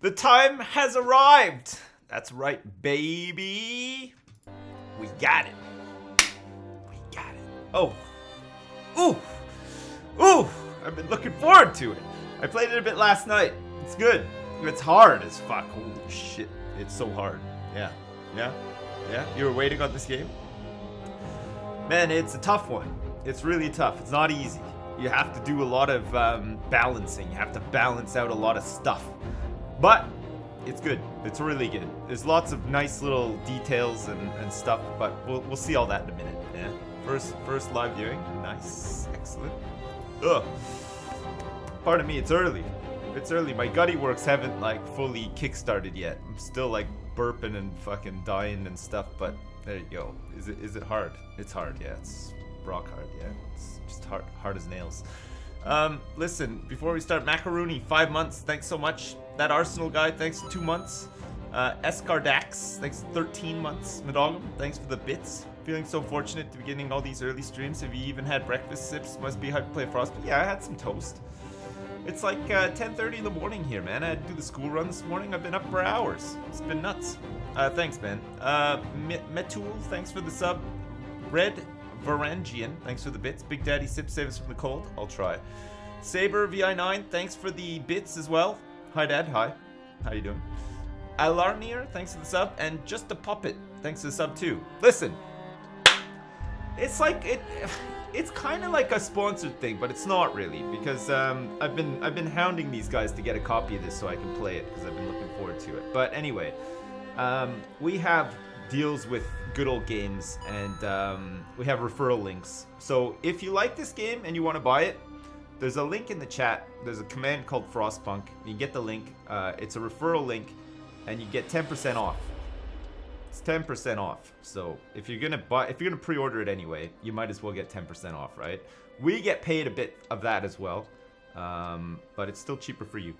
The time has arrived. That's right, baby. We got it. We got it. Oh. Ooh. Ooh. I've been looking forward to it. I played it a bit last night. It's good. It's hard as fuck. Holy shit. It's so hard. Yeah. Yeah. Yeah. You were waiting on this game? Man, it's a tough one. It's really tough. It's not easy. You have to do a lot of balancing. You have to balance out a lot of stuff. But it's good. It's really good. There's lots of nice little details and stuff, but we'll see all that in a minute. Yeah. First live viewing. Nice. Excellent. Ugh. Pardon me, it's early. It's early. My gutty works haven't like fully kickstarted yet. I'm still like burping and fucking dying and stuff, but there you go. Is it hard? It's hard, yeah. It's rock hard, yeah. It's just hard as nails. Listen, before we start, Macaroni, 5 months, thanks so much. That Arsenal guy, thanks, 2 months. Escardax, thanks, 13 months. Madogum, thanks for the bits. Feeling so fortunate to be getting all these early streams. Have you even had breakfast sips? Must be hyped to play Frostbite. Yeah, I had some toast. It's like 10:30 in the morning here, man. I had to do the school run this morning. I've been up for hours. It's been nuts. Thanks, man. Metul, thanks for the sub. Red Varangian, thanks for the bits. Big Daddy Sip, save us from the cold. I'll try. Saber VI9, thanks for the bits as well. Hi, Dad. Hi. How you doing? Alarnier, thanks for the sub. And Just a Puppet, thanks for the sub too. Listen, it's like it's kind of like a sponsored thing, but it's not really, because I've been hounding these guys to get a copy of this so I can play it, because I've been looking forward to it. But anyway, we have deals with Good Old Games, and we have referral links. So if you like this game and you want to buy it, there's a link in the chat. There's a command called Frostpunk. You get the link. It's a referral link, and you get 10% off. It's 10% off. So if you're gonna pre-order it anyway, you might as well get 10% off, right? We get paid a bit of that as well, but it's still cheaper for you.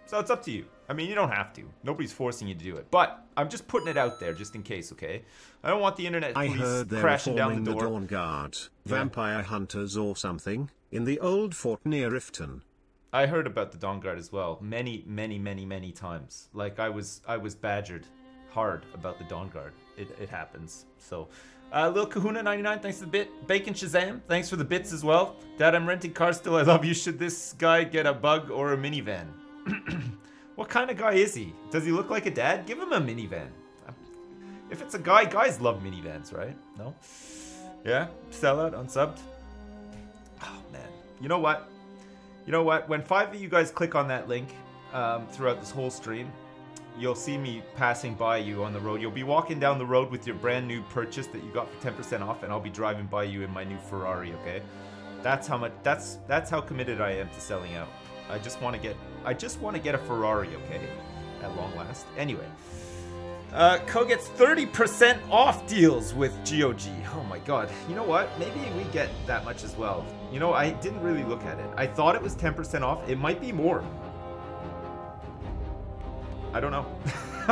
So it's up to you. I mean, you don't have to. Nobody's forcing you to do it. But I'm just putting it out there just in case, okay? I don't want the internet police crashing down the door. I heard they're forming the Dawn Guard, vampire hunters or something, in the old fort near Riften. I heard about the Dawn Guard as well. Many times. Like, I was badgered hard about the Dawn Guard. It happens. So, Lil Kahuna 99, thanks for the bit. Bacon Shazam, thanks for the bits as well. Dad, I'm renting cars still. I love you. Should this guy get a bug or a minivan? What kind of guy is he? Does he look like a dad? Give him a minivan. If it's a guy, guys love minivans, right? No? Yeah? Sellout, unsubbed? Oh, man. You know what? You know what? When 5 of you guys click on that link throughout this whole stream, you'll see me passing by you on the road. You'll be walking down the road with your brand new purchase that you got for 10% off, and I'll be driving by you in my new Ferrari, okay? That's how much, that's how committed I am to selling out. I just want to get a Ferrari, okay? At long last. Anyway. Co gets 30% off deals with GOG. Oh my god. You know what? Maybe we get that much as well. You know, I didn't really look at it. I thought it was 10% off. It might be more. I don't know.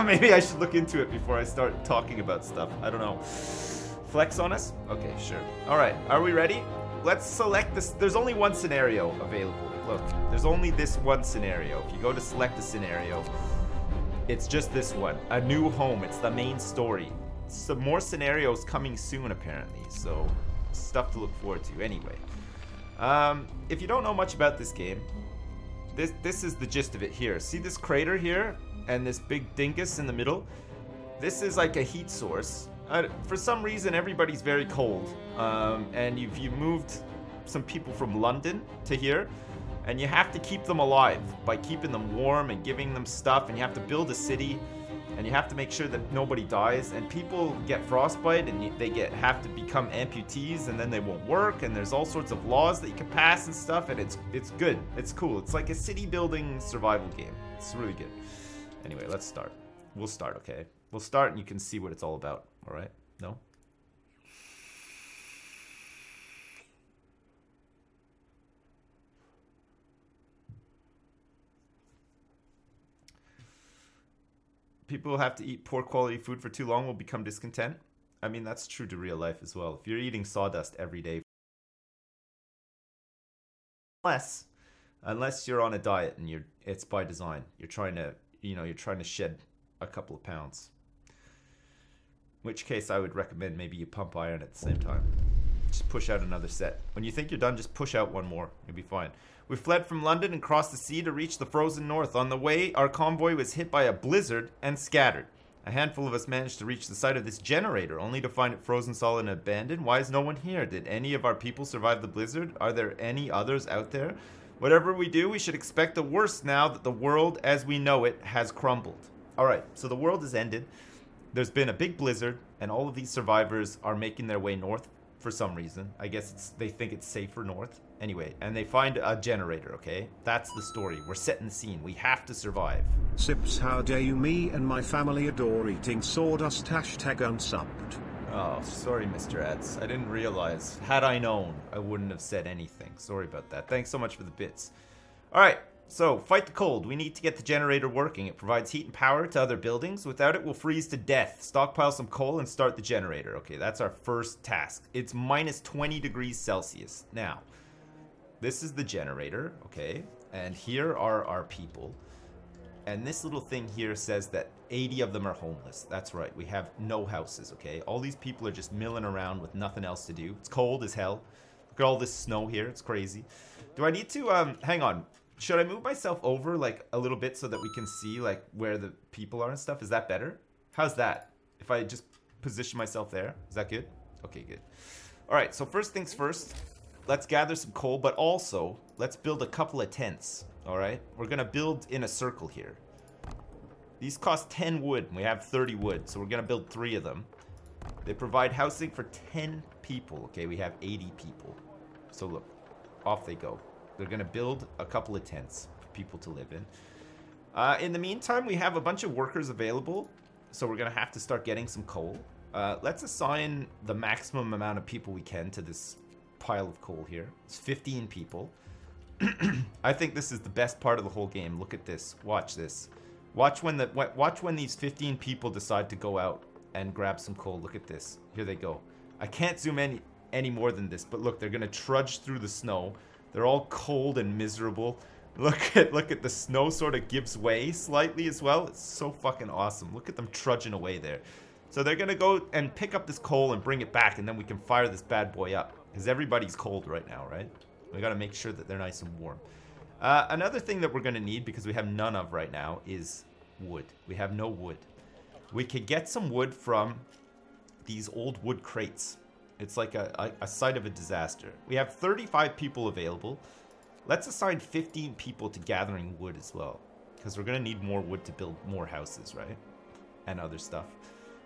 Maybe I should look into it before I start talking about stuff. I don't know. Flex on us? Okay, sure. Alright, are we ready? Let's select this. There's only one scenario available. Look, there's only this one scenario. If you go to select a scenario, it's just this one. A new home. It's the main story. Some more scenarios coming soon, apparently. So, stuff to look forward to. Anyway. If you don't know much about this game, this is the gist of it here. See this crater here? And this big dingus in the middle? This is like a heat source. For some reason, everybody's very cold. And you moved some people from London to here. And you have to keep them alive by keeping them warm and giving them stuff, and you have to build a city, and you have to make sure that nobody dies, and people get frostbite and they have to become amputees, and then they won't work, and there's all sorts of laws that you can pass and stuff, and it's good. It's cool. It's like a city building survival game. It's really good. Anyway, let's start. We'll start, okay? We'll start and you can see what it's all about, all right? No? People who have to eat poor quality food for too long will become discontent. I mean, that's true to real life as well. If you're eating sawdust every day, unless you're on a diet and it's by design. You're trying to you know, you're trying to shed a couple of pounds. In which case I would recommend maybe you pump iron at the same time. Just push out another set. When you think you're done, just push out one more. You'll be fine. We fled from London and crossed the sea to reach the frozen north. On the way, our convoy was hit by a blizzard and scattered. A handful of us managed to reach the site of this generator, only to find it frozen solid and abandoned. Why is no one here? Did any of our people survive the blizzard? Are there any others out there? Whatever we do, we should expect the worst now that the world as we know it has crumbled. Alright, so the world has ended. There's been a big blizzard, and all of these survivors are making their way north for some reason. I guess they think it's safer north. Anyway, and they find a generator, okay? That's the story. We're setting the scene. We have to survive. Sips, how dare you? Me and my family adore eating sawdust. Hashtag unsubbed. Oh, sorry, Mr. Ads. I didn't realize. Had I known, I wouldn't have said anything. Sorry about that. Thanks so much for the bits. Alright, so, fight the cold. We need to get the generator working. It provides heat and power to other buildings. Without it, we'll freeze to death. Stockpile some coal and start the generator. Okay, that's our first task. It's minus 20 degrees Celsius. Now, this is the generator, okay? And here are our people. And this little thing here says that 80 of them are homeless. That's right, we have no houses, okay? All these people are just milling around with nothing else to do. It's cold as hell. Look at all this snow here, it's crazy. Do I need to, hang on. Should I move myself over, like, a little bit so that we can see, like, where the people are and stuff? Is that better? How's that? If I just position myself there, is that good? Okay, good. Alright, so first things first. Let's gather some coal, but also, let's build a couple of tents, alright? We're gonna build in a circle here. These cost 10 wood, and we have 30 wood, so we're gonna build 3 of them. They provide housing for 10 people, okay? We have 80 people. So look, off they go. They're gonna build a couple of tents for people to live in. In the meantime, we have a bunch of workers available, so we're gonna have to start getting some coal. Let's assign the maximum amount of people we can to this pile of coal here. It's 15 people. I think this is the best part of the whole game. Look at this. Watch this. Watch when these 15 people decide to go out and grab some coal. Look at this. Here they go. I can't zoom any more than this, but look, they're gonna trudge through the snow. They're all cold and miserable. Look at the snow sort of gives way slightly as well. It's so fucking awesome. Look at them trudging away there. So they're gonna go and pick up this coal and bring it back, and then we can fire this bad boy up. Because everybody's cold right now, right? We gotta make sure that they're nice and warm. Another thing that we're gonna need, because we have none of right now, is wood. We have no wood. We could get some wood from these old wood crates. It's like a site of a disaster. We have 35 people available. Let's assign 15 people to gathering wood as well. Because we're gonna need more wood to build more houses, right? And other stuff.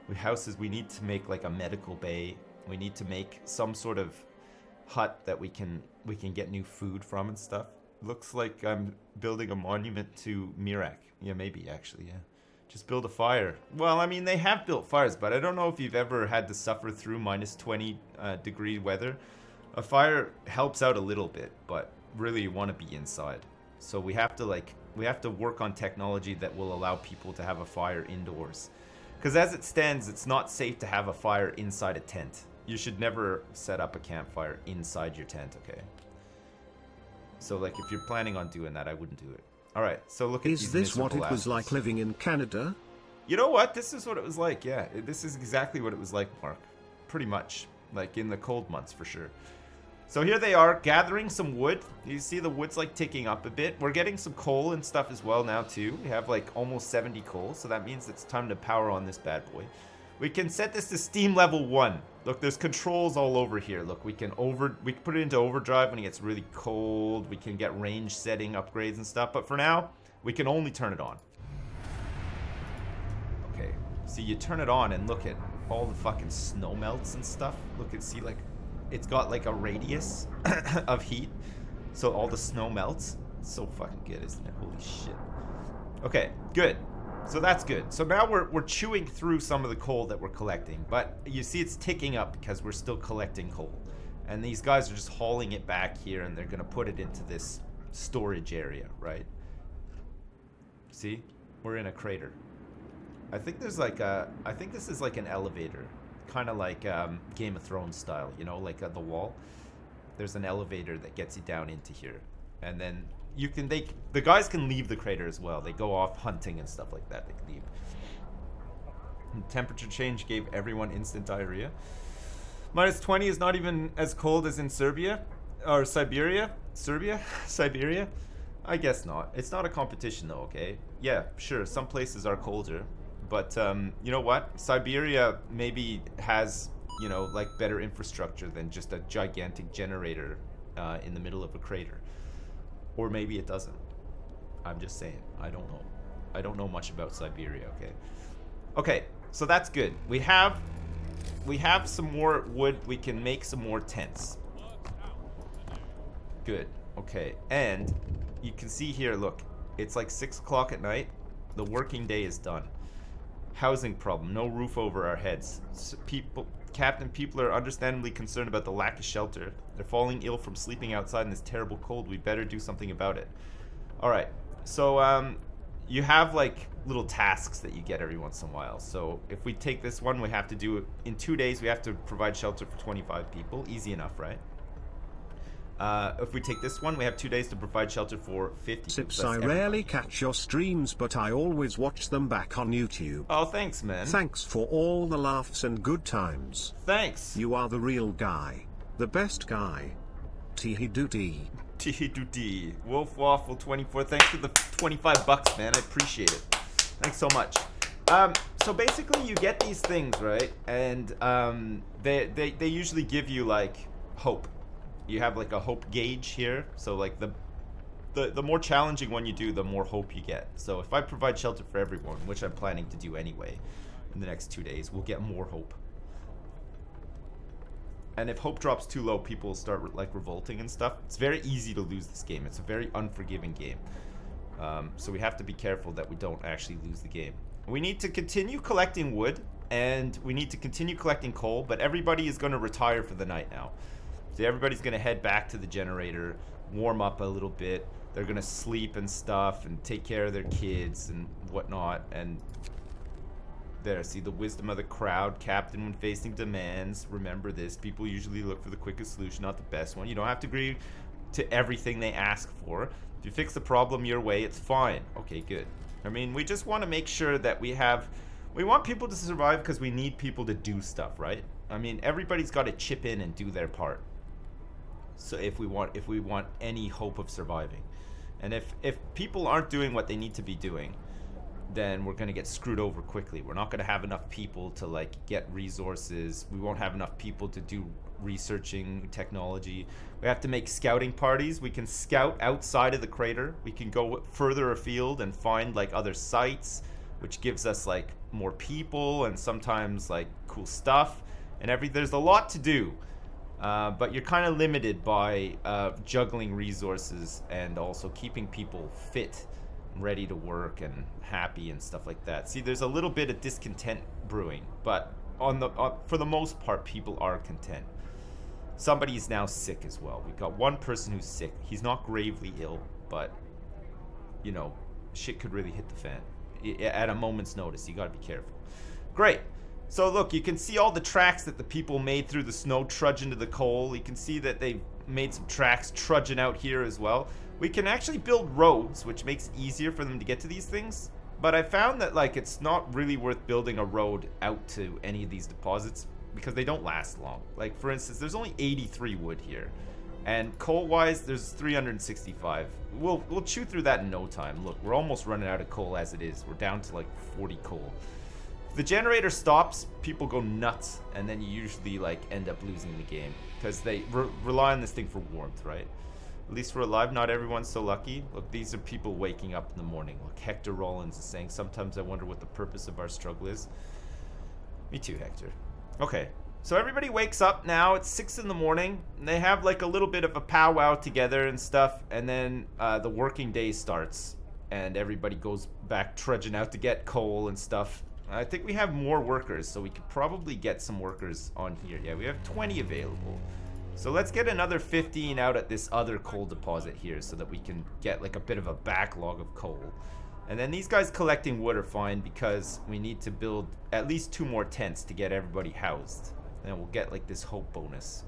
With houses, we need to make like a medical bay. We need to make some sort of hut that we can get new food from and stuff. Looks like I'm building a monument to Miraak. Yeah, maybe actually, yeah. Just build a fire. Well, I mean, they have built fires, but I don't know if you've ever had to suffer through minus 20 degree weather. A fire helps out a little bit, but really you want to be inside. So we have to work on technology that will allow people to have a fire indoors. Because as it stands, it's not safe to have a fire inside a tent. You should never set up a campfire inside your tent, okay? So, like, if you're planning on doing that, I wouldn't do it. Alright, so look at these miserable Is this what it was like living in Canada? You know what? This is what it was like, yeah. This is exactly what it was like, Mark. Pretty much. Like, in the cold months, for sure. So here they are, gathering some wood. You see the wood's, like, ticking up a bit. We're getting some coal and stuff as well now, too. We have, like, almost 70 coal, so that means it's time to power on this bad boy. We can set this to steam level 1. Look, there's controls all over here. Look, we can put it into overdrive when it gets really cold. We can get range setting upgrades and stuff. But for now, we can only turn it on. Okay, so you turn it on and look at all the fucking snow melts and stuff. Look and see, like, it's got like a radius of heat. So all the snow melts. It's so fucking good, isn't it? Holy shit. Okay, good. So that's good. So now we're chewing through some of the coal that we're collecting. But you see it's ticking up because we're still collecting coal. And these guys are just hauling it back here and they're going to put it into this storage area, right? See? We're in a crater. I think there's like I think this is like an elevator. Kind of like Game of Thrones style, you know, like the wall. There's an elevator that gets you down into here. And then the guys can leave the crater as well. They go off hunting and stuff like that. They can leave. And temperature change gave everyone instant diarrhea. -20 is not even as cold as in Serbia or Siberia. Siberia. I guess not. It's not a competition though. Okay. Yeah, sure. Some places are colder, but you know what? Siberia maybe has, you know, like better infrastructure than just a gigantic generator in the middle of a crater. Or maybe it doesn't. I'm just saying. I don't know. I don't know much about Siberia, okay? Okay, so that's good. We have some more wood. We can make some more tents. Good. Okay, and you can see here, look. It's like 6 o'clock at night. The working day is done. Housing problem. No roof over our heads. Captain, people are understandably concerned about the lack of shelter. They're falling ill from sleeping outside in this terrible cold. We better do something about it. Alright, so you have like little tasks that you get every once in a while. So if we take this one, we have to do it in 2 days. We have to provide shelter for 25 people. Easy enough, right? If we take this one, we have 2 days to provide shelter for 50 Sips, I rarely catch your streams, but I always watch them back on YouTube. Oh, thanks, man. Thanks for all the laughs and good times. Thanks. You are the real guy. The best guy. Teehee dootee. Teehee dootee. Wolf Waffle 24. Thanks for the 25 bucks, man. I appreciate it. Thanks so much. So basically you get these things, right? And they usually give you like hope. You have like a hope gauge here, so like the more challenging one you do, the more hope you get. So if I provide shelter for everyone, which I'm planning to do anyway in the next 2 days, we'll get more hope. And if hope drops too low, people will start like revolting and stuff. It's very easy to lose this game. It's a very unforgiving game. So we have to be careful that we don't actually lose the game. We need to continue collecting wood, and we need to continue collecting coal, but everybody is going to retire for the night now. So everybody's going to head back to the generator, warm up a little bit. They're going to sleep and stuff and take care of their kids and whatnot. And there, see the wisdom of the crowd. Captain, when facing demands, remember this. People usually look for the quickest solution, not the best one. You don't have to agree to everything they ask for. If you fix the problem your way, it's fine. Okay, good. I mean, we just want to make sure that we want people to survive because we need people to do stuff, right? I mean, everybody's got to chip in and do their part. So if we want any hope of surviving. And if people aren't doing what they need to be doing, then we're going to get screwed over quickly. We're not going to have enough people to like get resources. We won't have enough people to do researching technology. We have to make scouting parties. We can scout outside of the crater. We can go further afield and find like other sites, which gives us like more people and sometimes like cool stuff and there's a lot to do. But you're kind of limited by juggling resources and also keeping people fit, ready to work and happy and stuff like that. See, there's a little bit of discontent brewing, but for the most part, people are content. Somebody's now sick as well. We've got one person who's sick. He's not gravely ill, but, you know, shit could really hit the fan. At a moment's notice, you gotta be careful. Great. So look, you can see all the tracks that the people made through the snow trudging to the coal. You can see that they made some tracks trudging out here as well. We can actually build roads, which makes it easier for them to get to these things. But I found that like it's not really worth building a road out to any of these deposits because they don't last long. Like for instance, there's only 83 wood here. And coal-wise, there's 365. We'll chew through that in no time. Look, we're almost running out of coal as it is. We're down to like 40 coal. The generator stops, people go nuts, and then you usually like end up losing the game because they rely on this thing for warmth, right? At least we're alive. Not everyone's so lucky. Look, these are people waking up in the morning. Look, Hector Rollins is saying, sometimes I wonder what the purpose of our struggle is. Me too, Hector. Okay, so everybody wakes up now. It's 6 in the morning, and they have like a little bit of a powwow together and stuff, and then the working day starts, and everybody goes back trudging out to get coal and stuff. I think we have more workers, so we could probably get some workers on here. Yeah, we have 20 available. So let's get another 15 out at this other coal deposit here so that we can get like a bit of a backlog of coal. And then these guys collecting wood are fine because we need to build at least 2 more tents to get everybody housed. And we'll get like this hope bonus.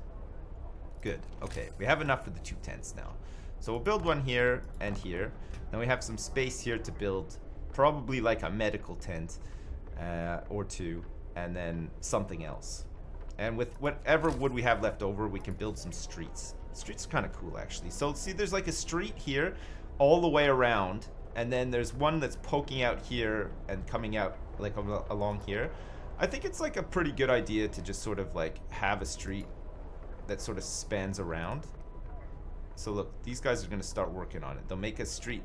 Good. Okay, we have enough for the 2 tents now. So we'll build one here and here. Then we have some space here to build probably like a medical tent or two, and then something else. And with whatever wood we have left over, we can build some streets. Streets are kind of cool, actually. So see, there's like a street here all the way around, and then there's one that's poking out here and coming out like along here. I think it's like a pretty good idea to just sort of like have a street that sort of spans around. So look, these guys are going to start working on it. They'll make a street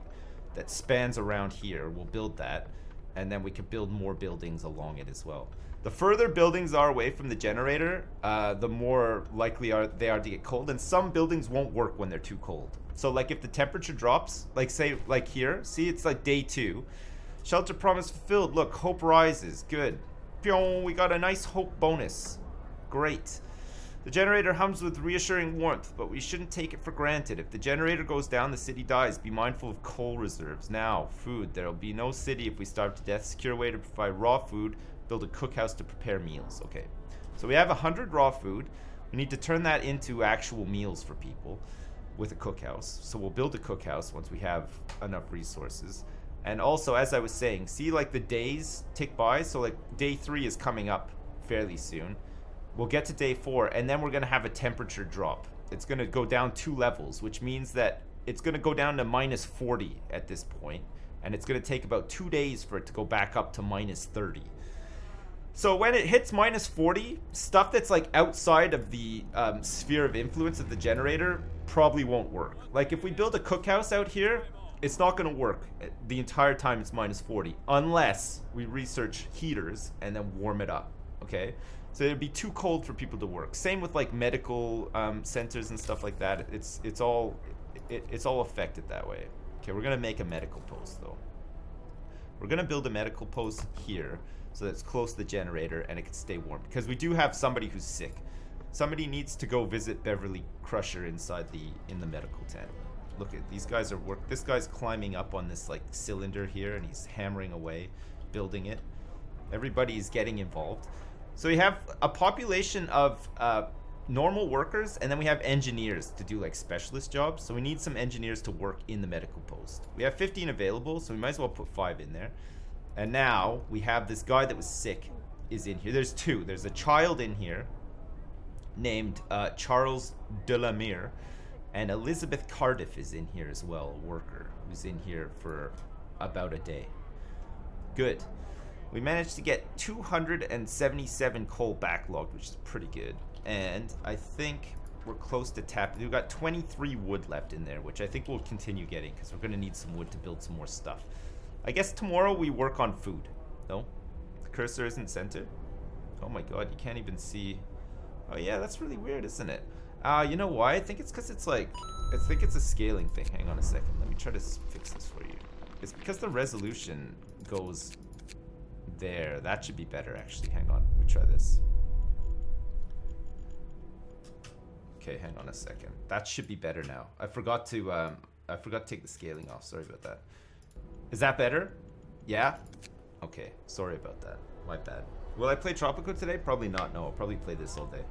that spans around here. We'll build that, and then we can build more buildings along it as well. The further buildings are away from the generator, the more likely they are to get cold, and some buildings won't work when they're too cold. So like if the temperature drops, like say like here, see it's like day 2. Shelter promise fulfilled. Look, hope rises. Good. Pyong, we got a nice hope bonus. Great. The generator hums with reassuring warmth, but we shouldn't take it for granted. If the generator goes down, the city dies. Be mindful of coal reserves. Now, food. There will be no city if we starve to death. Secure a way to provide raw food. Build a cookhouse to prepare meals. Okay. So we have 100 raw food. We need to turn that into actual meals for people with a cookhouse. So we'll build a cookhouse once we have enough resources. And also, as I was saying, see like the days tick by. So like day 3 is coming up fairly soon. We'll get to day 4, and then we're going to have a temperature drop. It's going to go down 2 levels, which means that it's going to go down to minus 40 at this point, and it's going to take about 2 days for it to go back up to minus 30. So when it hits minus 40, stuff that's like outside of the sphere of influence of the generator probably won't work. Like if we build a cookhouse out here, it's not going to work the entire time it's minus 40, unless we research heaters and then warm it up, okay? So it'd be too cold for people to work. Same with like medical centers and stuff like that. It's all affected that way. Okay, we're gonna make a medical post though. We're gonna build a medical post here so that it's close to the generator and it can stay warm, because we do have somebody who's sick. Somebody needs to go visit Beverly Crusher in the medical tent. Look at these guys this guy's climbing up on this like cylinder here, and he's hammering away, building it. Everybody's getting involved. So we have a population of normal workers, and then we have engineers to do like specialist jobs. So we need some engineers to work in the medical post. We have 15 available, so we might as well put 5 in there. And now we have this guy that was sick is in here. There's 2. There's a child in here named Charles Delamere, and Elizabeth Cardiff is in here as well, a worker who's in here for about a day. Good. We managed to get 277 coal backlogged, which is pretty good. And I think we're close to tapping. We've got 23 wood left in there, which I think we'll continue getting because we're going to need some wood to build some more stuff. I guess tomorrow we work on food. No? The cursor isn't centered? Oh my god, you can't even see. Oh yeah, that's really weird, isn't it? You know why? I think it's because it's like, I think it's a scaling thing. Hang on a second. Let me try to fix this for you. It's because the resolution goes there. That should be better, actually. Hang on. Let me try this. Okay, hang on a second. That should be better now. I forgot to take the scaling off. Sorry about that. Is that better? Yeah? Okay. Sorry about that. My bad. Will I play Tropico today? Probably not. No, I'll probably play this all day.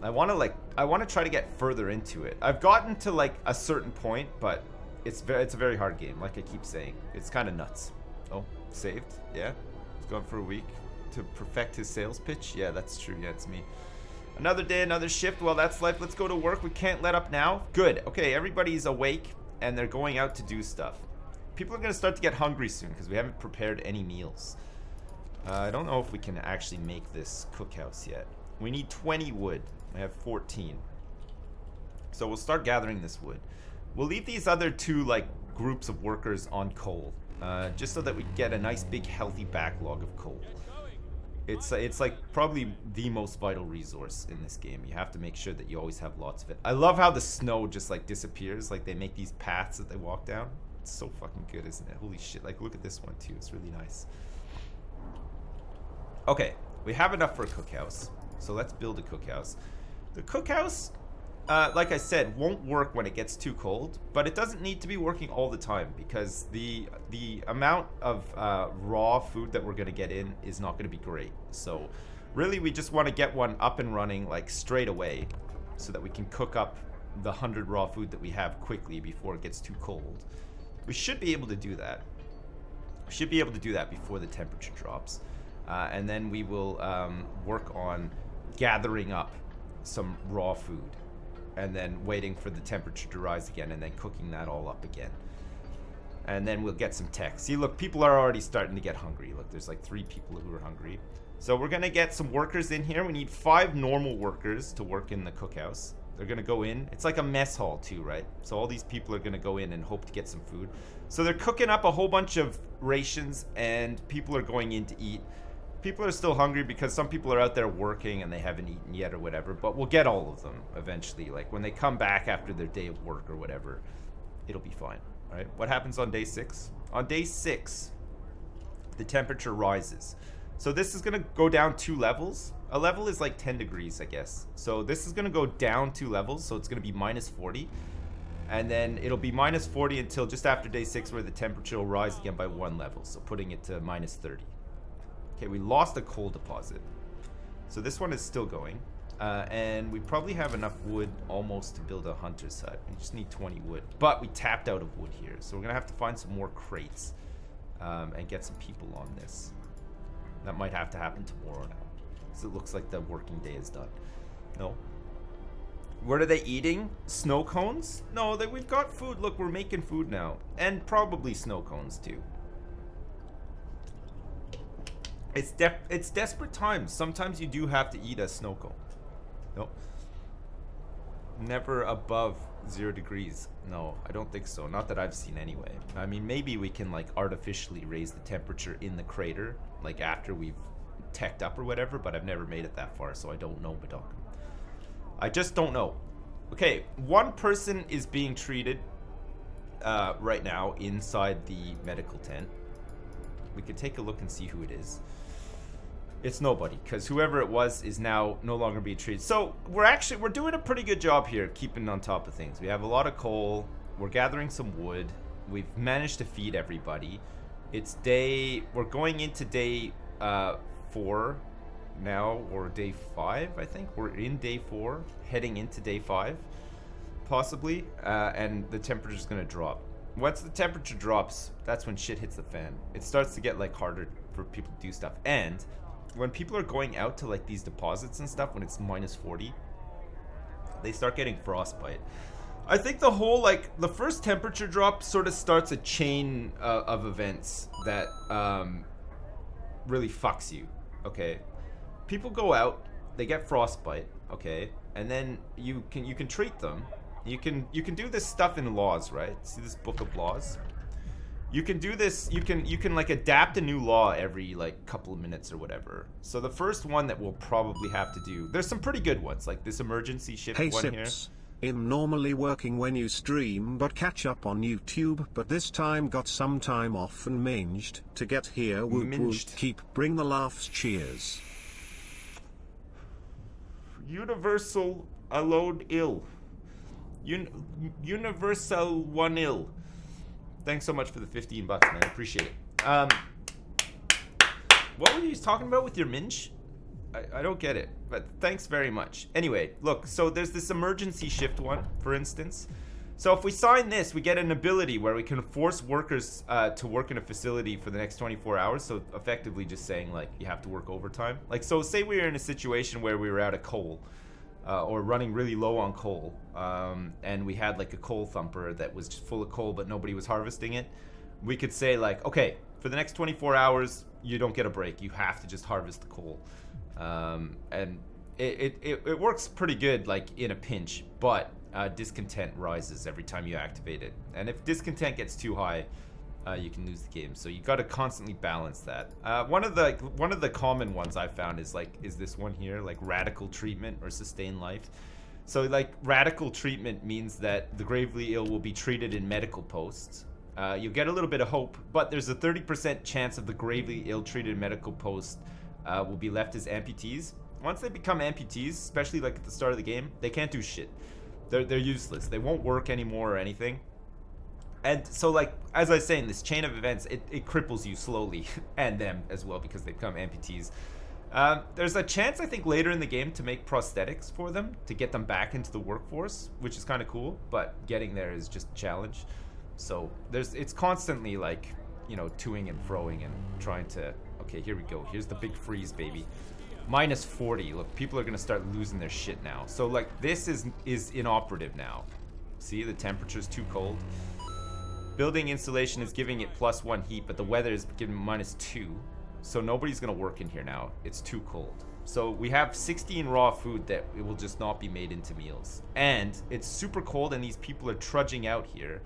I want to try to get further into it. I've gotten to like a certain point, but it's a very hard game. Like I keep saying, it's kind of nuts. Oh, saved? Yeah. He's gone for a week to perfect his sales pitch. Yeah, that's true. Yeah, it's me. Another day, another shift. Well, that's life. Let's go to work. We can't let up now. Good. Okay, everybody's awake and they're going out to do stuff. People are going to start to get hungry soon because we haven't prepared any meals. I don't know if we can actually make this cookhouse yet. We need 20 wood. I have 14. So we'll start gathering this wood. We'll leave these other 2 like groups of workers on coal, just so that we get a nice big healthy backlog of coal. It's like probably the most vital resource in this game. You have to make sure that you always have lots of it. I love how the snow just like disappears. Like they make these paths that they walk down. It's so fucking good, isn't it? Holy shit. Like look at this one too. It's really nice. Okay, we have enough for a cookhouse. So let's build a cookhouse. The cookhouse, like I said, won't work when it gets too cold, but it doesn't need to be working all the time because the amount of raw food that we're going to get in is not going to be great. So really we just want to get one up and running like straight away so that we can cook up the 100 raw food that we have quickly before it gets too cold. We should be able to do that. We should be able to do that before the temperature drops. And then we will work on gathering up some raw food and then waiting for the temperature to rise again and then cooking that all up again. And then we'll get some tech. See, look, people are already starting to get hungry. Look, there's like 3 people who are hungry. So we're gonna get some workers in here. We need 5 normal workers to work in the cookhouse. They're gonna go in. It's like a mess hall too, right? So all these people are gonna go in and hope to get some food. So they're cooking up a whole bunch of rations and people are going in to eat. People are still hungry because some people are out there working and they haven't eaten yet or whatever, but we'll get all of them eventually. Like when they come back after their day of work or whatever, it'll be fine. All right, what happens on day 6? On day 6, the temperature rises. So this is gonna go down 2 levels. A level is like 10 degrees, I guess. So this is gonna go down 2 levels, so it's gonna be -40. And then it'll be -40 until just after day 6 where the temperature will rise again by 1 level. So putting it to -30. Okay, we lost a coal deposit. So this one is still going. And we probably have enough wood almost to build a hunter's hut. We just need 20 wood. But we tapped out of wood here. So we're going to have to find some more crates and get some people on this. That might have to happen tomorrow now. So it looks like the working day is done. No. What are they eating? Snow cones? No, we've got food. Look, we're making food now. And probably snow cones too. It's desperate times. Sometimes you do have to eat a snow cone. No. Never above 0 degrees. No, I don't think so. Not that I've seen anyway. I mean, maybe we can like artificially raise the temperature in the crater, like after we've teched up or whatever, but I've never made it that far, so I don't know, Badok. I just don't know. Okay, one person is being treated right now inside the medical tent. We could take a look and see who it is. It's nobody, because whoever it was is now no longer being treated. So we're doing a pretty good job here keeping on top of things. We have a lot of coal. We're gathering some wood. We've managed to feed everybody. We're going into day 4 now, or day 5, I think. We're in day 4, heading into day 5, possibly, and the temperature's gonna drop. Once the temperature drops, that's when shit hits the fan. It starts to get like harder for people to do stuff. And when people are going out to like these deposits and stuff, when it's -40, they start getting frostbite. I think the whole, like, the first temperature drop sort of starts a chain of events that really fucks you, okay? People go out, they get frostbite, okay? And then you can treat them. You can do this stuff in laws, right? See this book of laws? You can do this, you can like adapt a new law every like couple of minutes or whatever. So the first one that we'll probably have to do, there's some pretty good ones, like this emergency shift hey, one Sips. here. I'm normally working when you stream but catch up on YouTube, but this time got some time off and minged to get here. Whoop whoop, keep bring the laughs, cheers. Universal allowed ill. Universal 1 ill. Thanks so much for the 15 bucks, man. I appreciate it. What were you talking about with your minge? I don't get it, but thanks very much. Anyway, look, so there's this emergency shift one, for instance. So if we sign this, we get an ability where we can force workers to work in a facility for the next 24 hours. So effectively just saying, like, you have to work overtime. Like, so say we were in a situation where we were out of coal. Or running really low on coal, and we had like a coal thumper that was just full of coal but nobody was harvesting it. We could say like, okay, for the next 24 hours you don't get a break, you have to just harvest the coal. And it works pretty good like in a pinch, but discontent rises every time you activate it, and if discontent gets too high, you can lose the game. So you got to constantly balance that. One of the common ones I found is this one here, like radical treatment or sustain life. So like radical treatment means that the gravely ill will be treated in medical posts. You'll get a little bit of hope, but there's a 30% chance of the gravely ill treated medical post will be left as amputees. Once they become amputees, especially like at the start of the game, they can't do shit. They're useless. They won't work anymore or anything. And so, like, as I was saying, this chain of events, it cripples you slowly, and them as well, because they become amputees. There's a chance, I think, later in the game to make prosthetics for them, to get them back into the workforce, which is kind of cool, but getting there is just a challenge. So it's constantly like, you know, toing and froing and trying to, okay, here we go. Here's the big freeze, baby. Minus 40. Look, people are going to start losing their shit now. So, like, this is inoperative now. See, the temperature's too cold. Building insulation is giving it +1 heat, but the weather is giving -2. So nobody's going to work in here now. It's too cold. So we have 16 raw food that it will just not be made into meals. And it's super cold and these people are trudging out here.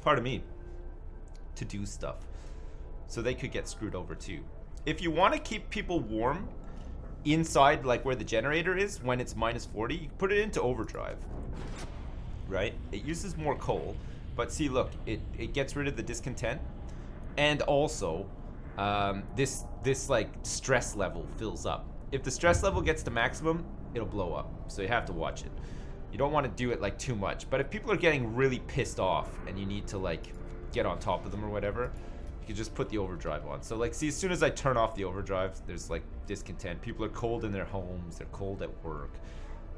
Pardon me. To do stuff. So they could get screwed over too. If you want to keep people warm inside, like where the generator is, when it's -40, you put it into overdrive. Right? It uses more coal. But see, look, it gets rid of the discontent. And also, this like stress level fills up. If the stress level gets to maximum, it'll blow up. So you have to watch it. You don't want to do it like too much. But if people are getting really pissed off and you need to like get on top of them or whatever, you can just put the overdrive on. So like, see, as soon as I turn off the overdrive, there's like discontent. People are cold in their homes. They're cold at work.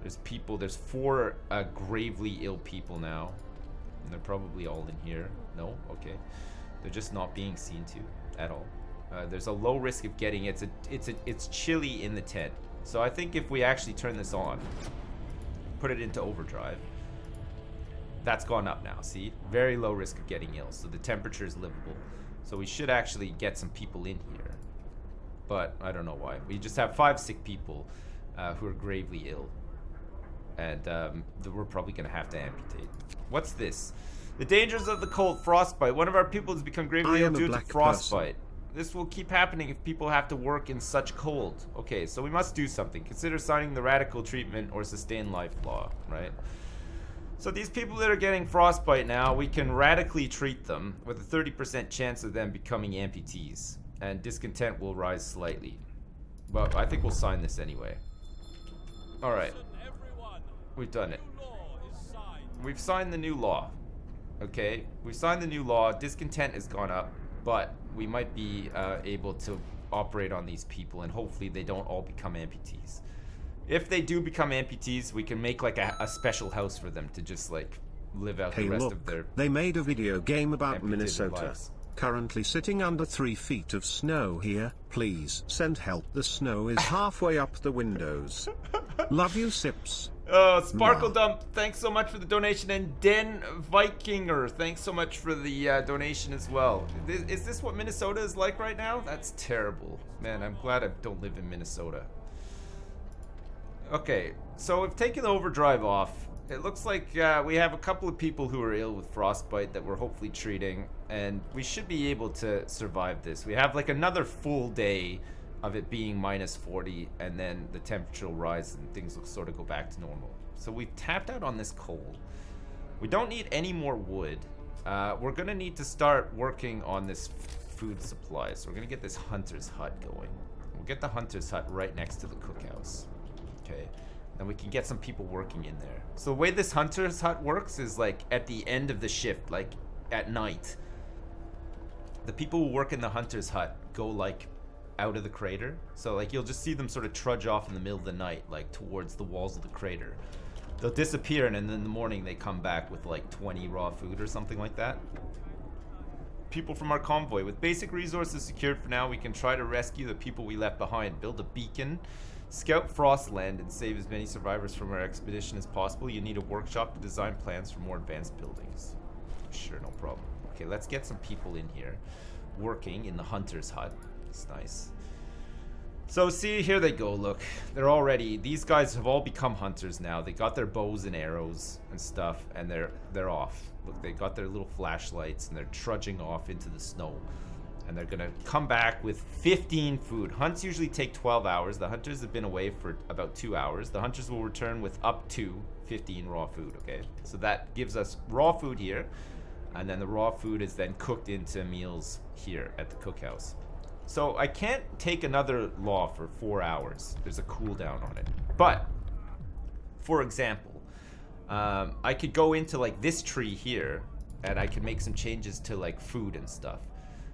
There's 4 gravely ill people now. And they're probably all in here. No? Okay. They're just not being seen to at all. There's a low risk of getting it's chilly in the tent. So I think if we actually turn this on, put it into overdrive, that's gone up now. See, very low risk of getting ill. So the temperature is livable. So we should actually get some people in here. But I don't know why. We just have 5 sick people who are gravely ill, and we're probably gonna have to amputate. What's this? The dangers of the cold, frostbite. One of our people has become gravely ill due to frostbite. This will keep happening if people have to work in such cold. Okay, so we must do something. Consider signing the radical treatment or sustain life law, right? So these people that are getting frostbite now, we can radically treat them with a 30% chance of them becoming amputees. And discontent will rise slightly. But I think we'll sign this anyway. Alright. We've done it. We've signed the new law. Okay, we've signed the new law. Discontent has gone up, but we might be able to operate on these people, and hopefully they don't all become amputees. If they do become amputees, we can make like a special house for them to just like live out the rest of their. They made a video game about Minnesota. Lives. Currently sitting under 3 feet of snow here. Please send help. The snow is halfway up the windows. Love you, Sips. Sparkle Dump, thanks so much for the donation, and Den Vikinger, thanks so much for the donation as well. Is this what Minnesota is like right now? That's terrible. Man, I'm glad I don't live in Minnesota. Okay, so we've taken the overdrive off. It looks like we have a couple of people who are ill with frostbite that we're hopefully treating, and we should be able to survive this. We have like another full day of it being -40, and then the temperature will rise and things will sort of go back to normal. So we've tapped out on this coal. We don't need any more wood. We're gonna need to start working on this food supply. So we're gonna get this hunter's hut going. We'll get the hunter's hut right next to the cookhouse. Okay, then we can get some people working in there. So the way this hunter's hut works is like at the end of the shift, like at night, the people who work in the hunter's hut go like out of the crater. So like you'll just see them sort of trudge off in the middle of the night, like towards the walls of the crater. They'll disappear, and then in the morning they come back with like 20 raw food or something like that. People from our convoy. With basic resources secured for now, we can try to rescue the people we left behind. Build a beacon, scout Frostland, and save as many survivors from our expedition as possible. You need a workshop to design plans for more advanced buildings. Sure, no problem. Okay, let's get some people in here working in the hunter's hut. It's nice. So see, here they go. Look, they're already, these guys have all become hunters now. They got their bows and arrows and stuff, and they're off. Look, they got their little flashlights, and they're trudging off into the snow. And they're gonna come back with 15 food. Hunts usually take 12 hours. The hunters have been away for about 2 hours. The hunters will return with up to 15 raw food, okay? So that gives us raw food here, and then the raw food is then cooked into meals here at the cookhouse. So I can't take another law for 4 hours. There's a cooldown on it. But, for example, I could go into like this tree here, and I can make some changes to like food and stuff.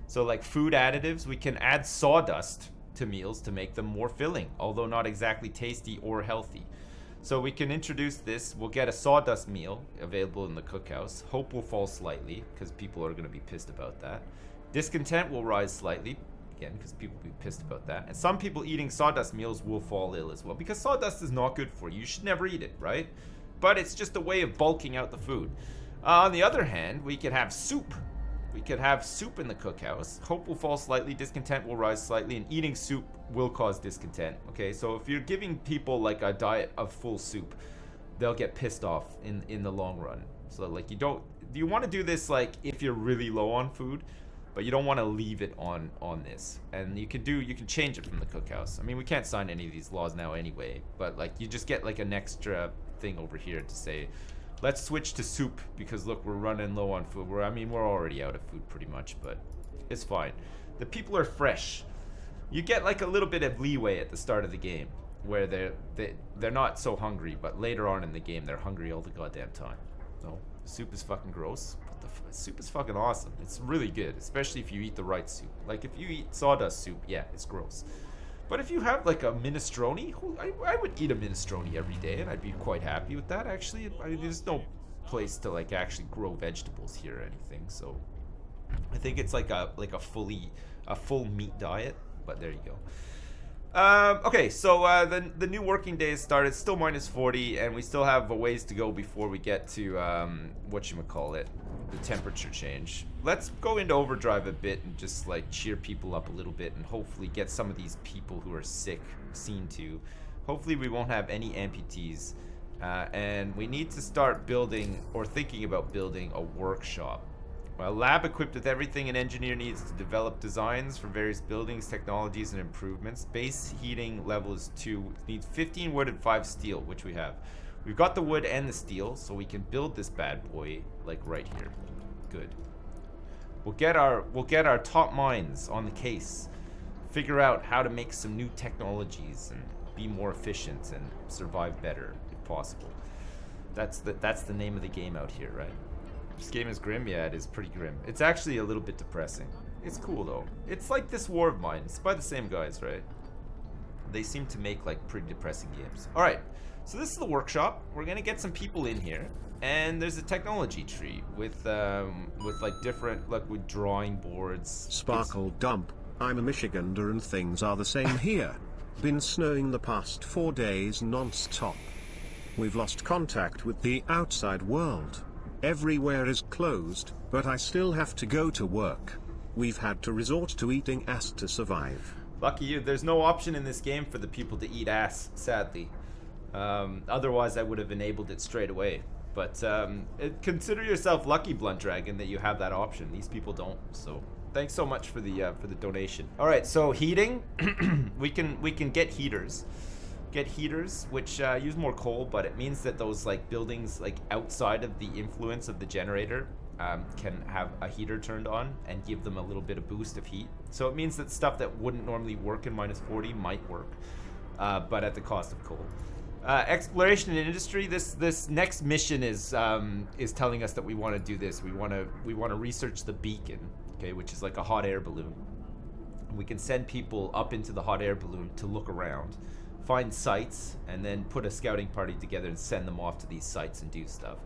So like food additives, we can add sawdust to meals to make them more filling, although not exactly tasty or healthy. So we can introduce this. We'll get a sawdust meal available in the cookhouse. Hope will fall slightly, because people are going to be pissed about that. Discontent will rise slightly, again, because people will be pissed about that. And some people eating sawdust meals will fall ill as well, because sawdust is not good for you. You should never eat it, right? But it's just a way of bulking out the food. On the other hand, we could have soup. We could have soup in the cookhouse. Hope will fall slightly, discontent will rise slightly, and eating soup will cause discontent. Okay, so if you're giving people like a diet of full soup, they'll get pissed off in the long run. So like you want to do this like if you're really low on food, but you don't want to leave it on this. And you can change it from the cookhouse. I mean, we can't sign any of these laws now anyway, but like you just get like an extra thing over here to say, let's switch to soup because look, we're running low on food. We're already out of food pretty much, but it's fine. The people are fresh. You get like a little bit of leeway at the start of the game where they're not so hungry, but later on in the game they're hungry all the goddamn time. No, the soup is fucking gross, but the soup is fucking awesome. It's really good, especially if you eat the right soup. Like if you eat sawdust soup, yeah, it's gross. But if you have like a minestrone, I would eat a minestrone every day, and I'd be quite happy with that. Actually, I mean, there's no place to like actually grow vegetables here or anything, so I think it's like a full meat diet. But there you go. Okay, so the new working day has started. Still minus 40, and we still have a ways to go before we get to whatchamacallit, the temperature change. Let's go into overdrive a bit and just like cheer people up a little bit, and hopefully get some of these people who are sick seen to. Hopefully we won't have any amputees, and we need to start building or thinking about building a workshop. A lab equipped with everything an engineer needs to develop designs for various buildings, technologies, and improvements. Base heating level is 2. It needs 15 wood and 5 steel, which we have. We've got the wood and the steel, so we can build this bad boy like right here. Good. We'll get our top minds on the case. Figure out how to make some new technologies and be more efficient and survive better if possible. That's the name of the game out here, right? This game is grim? Yeah, it is pretty grim. It's actually a little bit depressing. It's cool though. It's like This War of Mine. It's by the same guys, right? They seem to make like pretty depressing games. Alright, so this is the workshop. We're gonna get some people in here. And there's a technology tree with like different, like with drawing boards. Sparkle dump. I'm a Michigander and things are the same here. Been snowing the past 4 days non-stop. We've lost contact with the outside world. Everywhere is closed, but I still have to go to work. We've had to resort to eating ass to survive. Lucky you, there's no option in this game for the people to eat ass, sadly. Otherwise I would have enabled it straight away. But consider yourself lucky, Blunt Dragon, that you have that option. These people don't, so thanks so much for the donation. Alright, so heating, we can get heaters. Get heaters, which use more coal, but it means that those like buildings like outside of the influence of the generator can have a heater turned on and give them a little bit of boost of heat. So it means that stuff that wouldn't normally work in minus 40 might work, but at the cost of coal. Exploration and industry. This next mission is telling us that we want to do this. We want to research the beacon, okay, which is like a hot air balloon. We can send people up into the hot air balloon to look around, find sites, and then put a scouting party together and send them off to these sites and do stuff.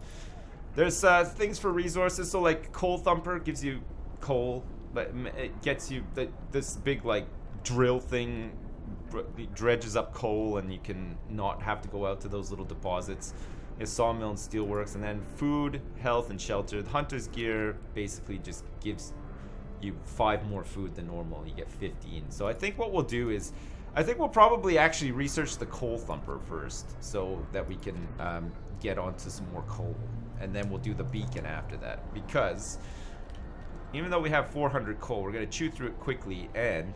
There's things for resources, so like Coal Thumper gives you coal, but it gets you this big like drill thing dredges up coal, and you can not have to go out to those little deposits. There's sawmill and steelworks, and then food, health, and shelter. The hunter's gear basically just gives you 5 more food than normal. You get 15. So I think what we'll do is, I think we'll probably actually research the Coal Thumper first, so that we can get onto some more coal, and then we'll do the beacon after that. Because even though we have 400 coal, we're gonna chew through it quickly, and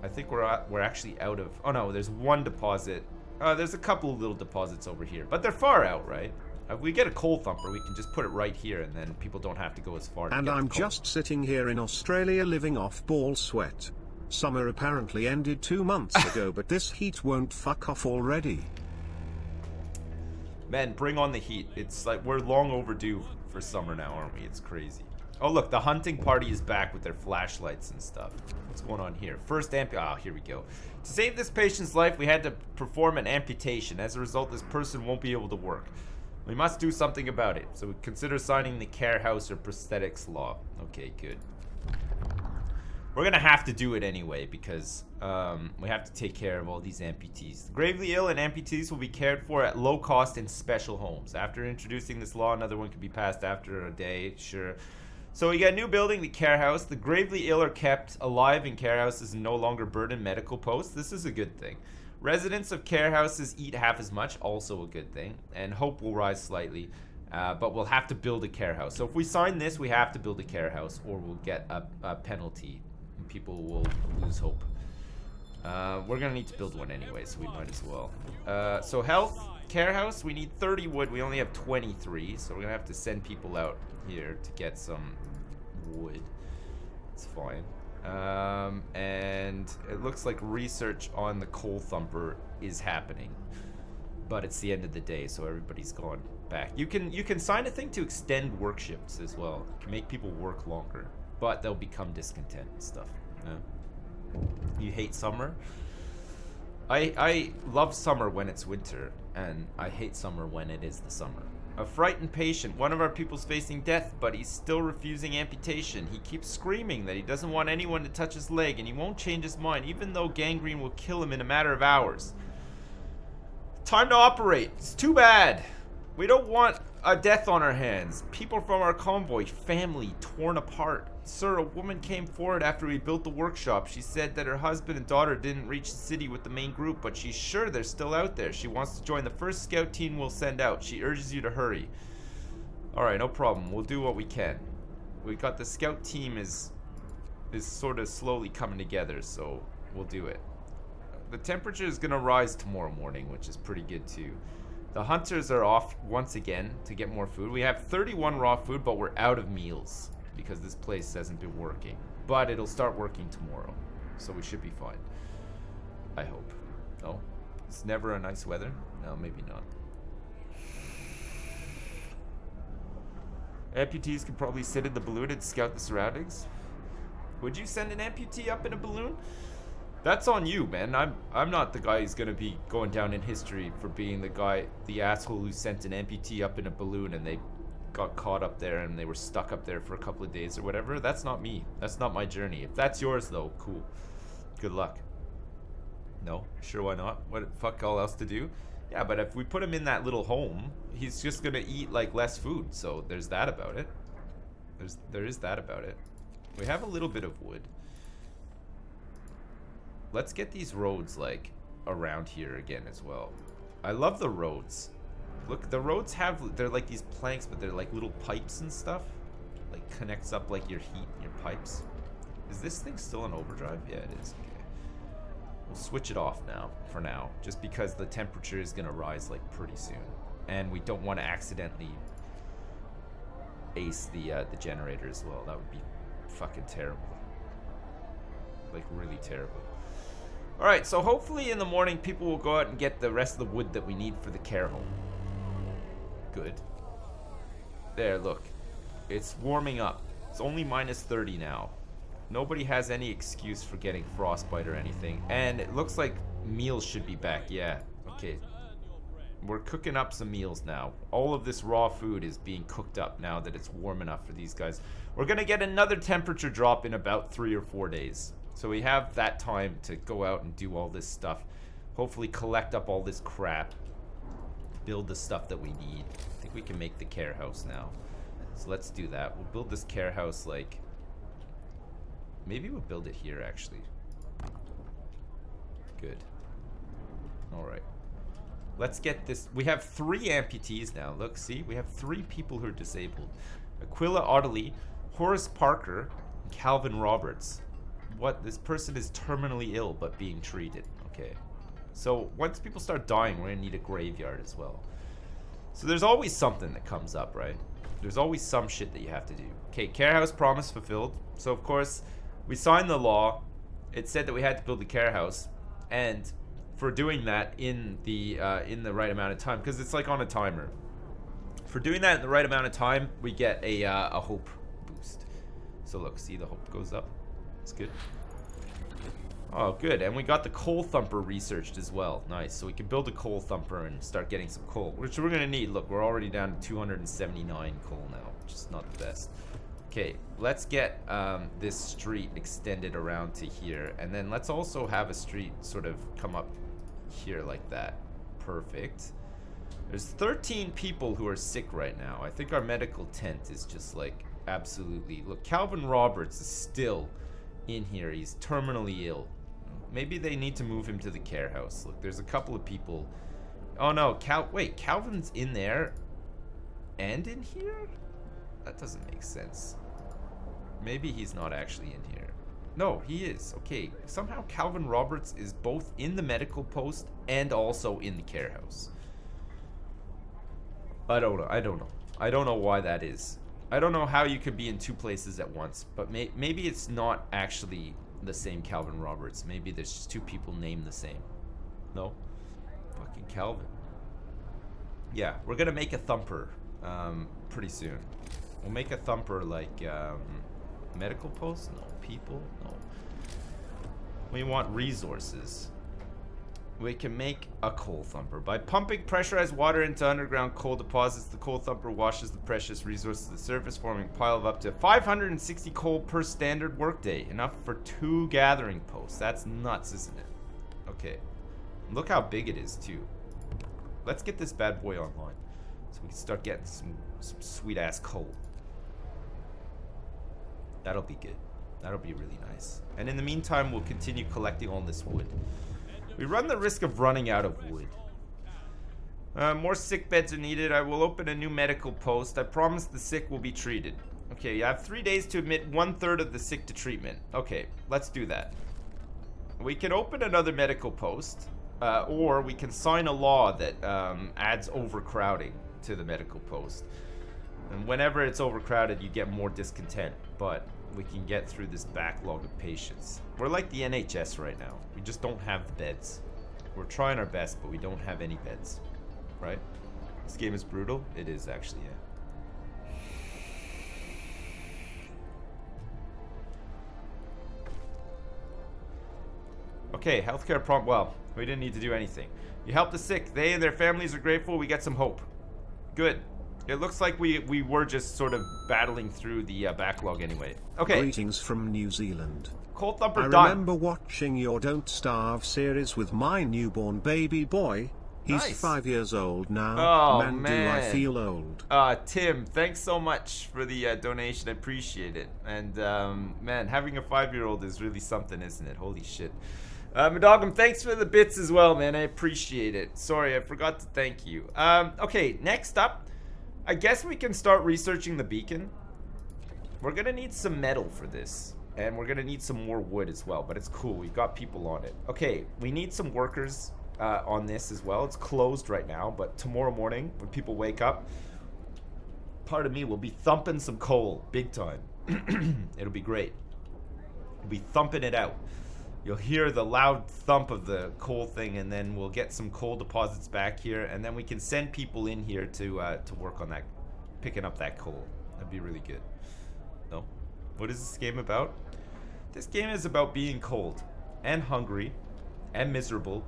I think we're actually out of. Oh no, there's one deposit. There's a couple of little deposits over here, but they're far out, right? If we get a Coal Thumper, we can just put it right here, and then people don't have to go as far. And I'm just sitting here in Australia living off ball sweat. Summer apparently ended 2 months ago, but this heat won't fuck off already. Man, bring on the heat. It's like we're long overdue for summer now, aren't we? It's crazy. Oh, look, the hunting party is back with their flashlights and stuff. What's going on here? First oh, here we go. To save this patient's life, we had to perform an amputation. As a result, this person won't be able to work. We must do something about it. So we consider signing the care house or prosthetics law. Okay, good. We're gonna have to do it anyway because we have to take care of all these amputees. The gravely ill and amputees will be cared for at low cost in special homes. After introducing this law, another one can be passed after a day, sure. So we got a new building, the care house. The gravely ill are kept alive in care houses and no longer burden medical posts. This is a good thing. Residents of care houses eat half as much, also a good thing. And hope will rise slightly, but we'll have to build a care house. So if we sign this, we have to build a care house or we'll get a penalty. And people will lose hope. We're gonna need to build one anyway, so we might as well. So health, care house, we need 30 wood. We only have 23, so we're gonna have to send people out here to get some wood. It's fine. And it looks like research on the coal thumper is happening, but it's the end of the day, so everybody's gone back. You can sign a thing to extend work shifts as well. You can make people work longer, but they'll become discontent and stuff. Yeah. You hate summer? I love summer when it's winter, and I hate summer when it is the summer. A frightened patient. One of our people's facing death, but he's still refusing amputation. He keeps screaming that he doesn't want anyone to touch his leg, and he won't change his mind, even though gangrene will kill him in a matter of hours. Time to operate. It's too bad. We don't want a death on our hands. People from our convoy, family torn apart. Sir, a woman came forward after we built the workshop. She said that her husband and daughter didn't reach the city with the main group, but she's sure they're still out there. She wants to join the first scout team we'll send out. She urges you to hurry. Alright, no problem. We'll do what we can. We got the scout team is sort of slowly coming together, so we'll do it. The temperature is going to rise tomorrow morning, which is pretty good too. The hunters are off once again to get more food. We have 31 raw food, but we're out of meals because this place hasn't been working. But it'll start working tomorrow, so we should be fine. I hope. No? It's never a nice weather? No, maybe not. Amputees can probably sit in the balloon and scout the surroundings. Would you send an amputee up in a balloon? That's on you, man. I'm not the guy who's gonna be going down in history for being the asshole who sent an amputee up in a balloon and they got caught up there and they were stuck up there for a couple of days or whatever. That's not me. That's not my journey. If that's yours though, cool. Good luck. No? Sure, why not? What fuck all else to do? Yeah, but if we put him in that little home, he's just gonna eat like less food. So there's that about it. There is that about it. We have a little bit of wood. Let's get these roads, like, around here again as well. I love the roads. Look, the roads have, they're like these planks, but they're like little pipes and stuff. Like, connects up, like, your heat and your pipes. Is this thing still in overdrive? Yeah, it is. Okay. We'll switch it off now, for now. Just because the temperature is going to rise, like, pretty soon. And we don't want to accidentally ace the generator as well. That would be fucking terrible. Like, really terrible. Alright, so hopefully in the morning people will go out and get the rest of the wood that we need for the care home. Good. There, look. It's warming up. It's only minus 30 now. Nobody has any excuse for getting frostbite or anything. And it looks like meals should be back. Yeah, okay. We're cooking up some meals now. All of this raw food is being cooked up now that it's warm enough for these guys. We're gonna get another temperature drop in about 3 or 4 days. So we have that time to go out and do all this stuff. Hopefully collect up all this crap. Build the stuff that we need. I think we can make the care house now. So let's do that. We'll build this care house like... Maybe we'll build it here actually. Good. Alright. Let's get this. We have 3 amputees now. Look, see? We have 3 people who are disabled. Aquila Audley, Horace Parker, and Calvin Roberts. What? This person is terminally ill but being treated. Okay. So once people start dying, we're gonna need a graveyard as well. So there's always something that comes up, right? There's always some shit that you have to do. Okay, care house promise fulfilled. So of course, we signed the law. It said that we had to build a care house, and for doing that in the right amount of time, because it's like on a timer. For doing that in the right amount of time, we get a hope boost. So look, see the hope goes up. It's good. Oh, good. And we got the coal thumper researched as well. Nice. So we can build a coal thumper and start getting some coal, which we're going to need. Look, we're already down to 279 coal now, which is not the best. Okay, let's get this street extended around to here. And then let's also have a street sort of come up here like that. Perfect. There's 13 people who are sick right now. I think our medical tent is just like absolutely... Look, Calvin Roberts is still in here. He's terminally ill. Maybe they need to move him to the care house. Look, there's a couple of people. Oh no, wait, Calvin's in there and in here? That doesn't make sense. Maybe he's not actually in here. No, he is. Okay, somehow Calvin Roberts is both in the medical post and also in the care house. I don't know. I don't know why that is. I don't know how you could be in two places at once, but maybe it's not actually the same Calvin Roberts. Maybe there's just two people named the same. No? Fucking Calvin. Yeah, we're gonna make a thumper pretty soon. We'll make a thumper like medical post? No. People? No. We want resources. We can make a coal thumper. By pumping pressurized water into underground coal deposits, the coal thumper washes the precious resources to the surface, forming a pile of up to 560 coal per standard workday. Enough for 2 gathering posts. That's nuts, isn't it? Okay. Look how big it is, too. Let's get this bad boy online so we can start getting some sweet-ass coal. That'll be good. That'll be really nice. And in the meantime, we'll continue collecting all this wood. We run the risk of running out of wood. More sick beds are needed. I will open a new medical post. I promise the sick will be treated. Okay, you have 3 days to admit 1/3 of the sick to treatment. Okay, let's do that. We can open another medical post, or we can sign a law that adds overcrowding to the medical post. And whenever it's overcrowded, you get more discontent, but we can get through this backlog of patients. We're like the NHS right now. We just don't have the beds. We're trying our best, but we don't have any beds. Right? This game is brutal. It is actually, yeah. Okay, healthcare prompt. Well, we didn't need to do anything. You help the sick. They and their families are grateful. We get some hope. Good. It looks like we were just sort of battling through the backlog anyway. Okay. Greetings from New Zealand. Coal thumper done. I remember watching your Don't Starve series with my newborn baby boy. He's Nice. 5 years old now. Oh, man, do I man. feel old. Tim, thanks so much for the donation. I appreciate it. And, man, having a 5-year-old is really something, isn't it? Holy shit. Madogum, thanks for the bits as well, man. I appreciate it. Sorry, I forgot to thank you. Okay, next up, I guess we can start researching the beacon. We're gonna need some metal for this. And we're gonna need some more wood as well, but it's cool. We've got people on it. Okay, we need some workers on this as well. It's closed right now, but tomorrow morning, when people wake up, part of me will be thumping some coal, big time. It'll be great. We'll be thumping it out. You'll hear the loud thump of the coal thing, and then we'll get some coal deposits back here, and then we can send people in here to work on that, picking up that coal. That'd be really good. No? What is this game about? This game is about being cold, and hungry, and miserable,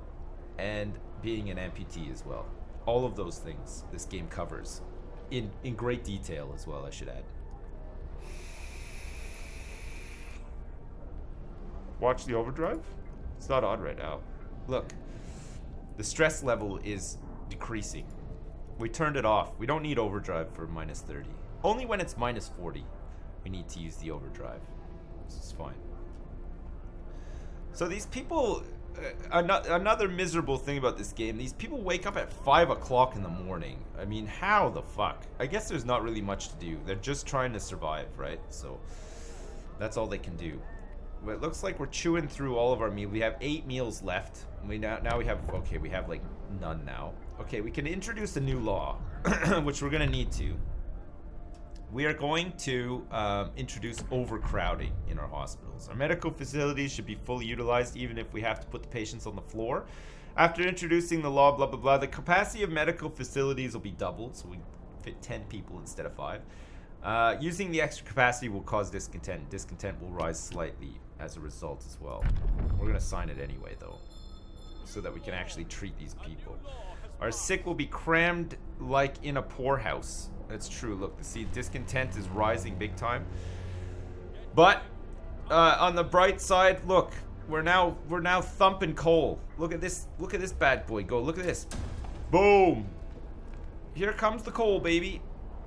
and being an amputee as well. All of those things this game covers. In great detail as well, I should add. Watch the overdrive? It's not on right now. Look, the stress level is decreasing. We turned it off. We don't need overdrive for -30. Only when it's -40, we need to use the overdrive. This is fine. So these people, another miserable thing about this game, these people wake up at 5 o'clock in the morning. I mean, how the fuck? I guess there's not really much to do. They're just trying to survive, right? So that's all they can do. But it looks like we're chewing through all of our meals. We have 8 meals left. Now we have, okay, we have like none now. Okay, we can introduce a new law, which we're gonna need to. We are going to introduce overcrowding in our hospitals. Our medical facilities should be fully utilized, even if we have to put the patients on the floor. After introducing the law, blah, blah, blah, the capacity of medical facilities will be doubled, so we fit 10 people instead of 5. Using the extra capacity will cause discontent. Discontent will rise slightly as a result as well. We're gonna sign it anyway though, so that we can actually treat these people. Our sick will be crammed like in a poorhouse. That's true. Look, see, discontent is rising big time. But on the bright side, look, we're now thumping coal. Look at this bad boy go. Look at this. Boom. Here comes the coal, baby.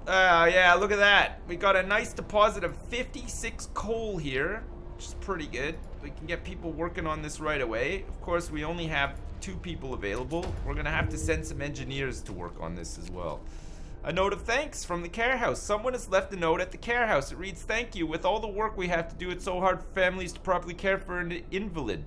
Yeah, look at that. We got a nice deposit of 56 coal here, which is pretty good. We can get people working on this right away. Of course, we only have 2 people available. We're gonna have to send some engineers to work on this as well. A note of thanks from the care house. Someone has left a note at the care house. It reads, "Thank you. With all the work we have to do, it's so hard for families to properly care for an invalid.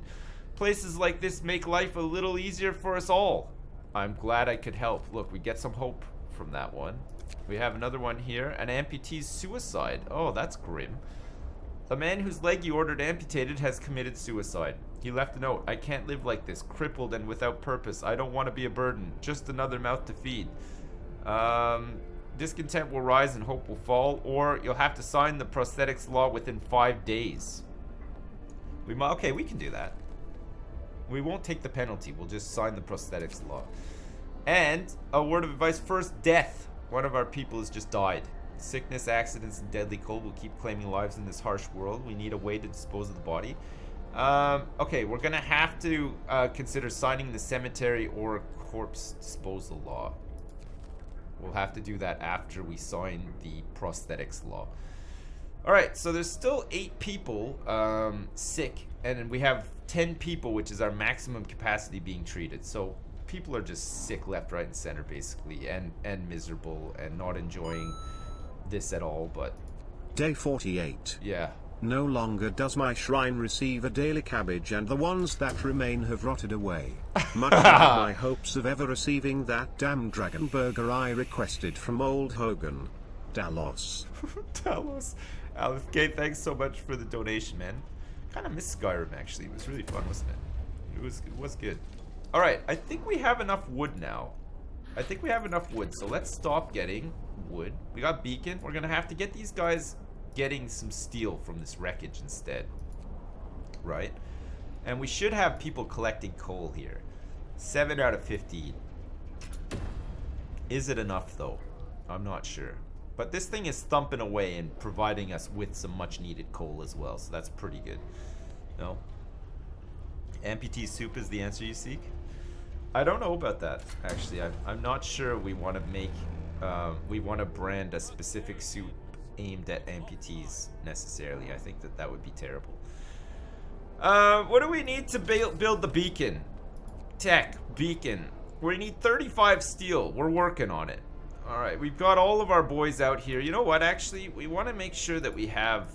Places like this make life a little easier for us all. I'm glad I could help." Look, we get some hope from that one. We have another one here. An amputee's suicide. Oh, that's grim. A man whose leg you ordered amputated has committed suicide. He left a note. "I can't live like this, crippled and without purpose. I don't want to be a burden. Just another mouth to feed. Discontent will rise and hope will fall, or you'll have to sign the prosthetics law within 5 days." Okay, we can do that. We won't take the penalty. We'll just sign the prosthetics law. And a word of advice first: death. One of our people has just died. Sickness, accidents, and deadly cold will keep claiming lives in this harsh world. We need a way to dispose of the body. Okay, we're gonna have to consider signing the cemetery or corpse disposal law. We'll have to do that after we sign the prosthetics law. Alright, so there's still 8 people sick, and we have 10 people, which is our maximum capacity, being treated. So people are just sick left, right, and center, basically, and miserable, and not enjoying this at all, but... Day 48. Yeah. No longer does my shrine receive a daily cabbage, and the ones that remain have rotted away. Much like my hopes of ever receiving that damn dragon burger I requested from old Hogan. Talos. Talos. Aleph K, thanks so much for the donation, man. Kind of missed Skyrim, actually. It was really fun, wasn't it? It was good. Alright, I think we have enough wood now. I think we have enough wood, so let's stop getting wood. We got beacon. We're gonna have to get these guys getting some steel from this wreckage instead. Right? And we should have people collecting coal here. 7 out of 15. Is it enough, though? I'm not sure. But this thing is thumping away and providing us with some much needed coal as well, so that's pretty good. No? Amputee soup is the answer you seek? I don't know about that, actually. I'm not sure we want to make... we want to brand a specific soup aimed at amputees, necessarily. I think that would be terrible. What do we need to build the beacon? Tech, beacon. We need 35 steel. We're working on it. Alright, we've got all of our boys out here. You know what, actually? We want to make sure that we have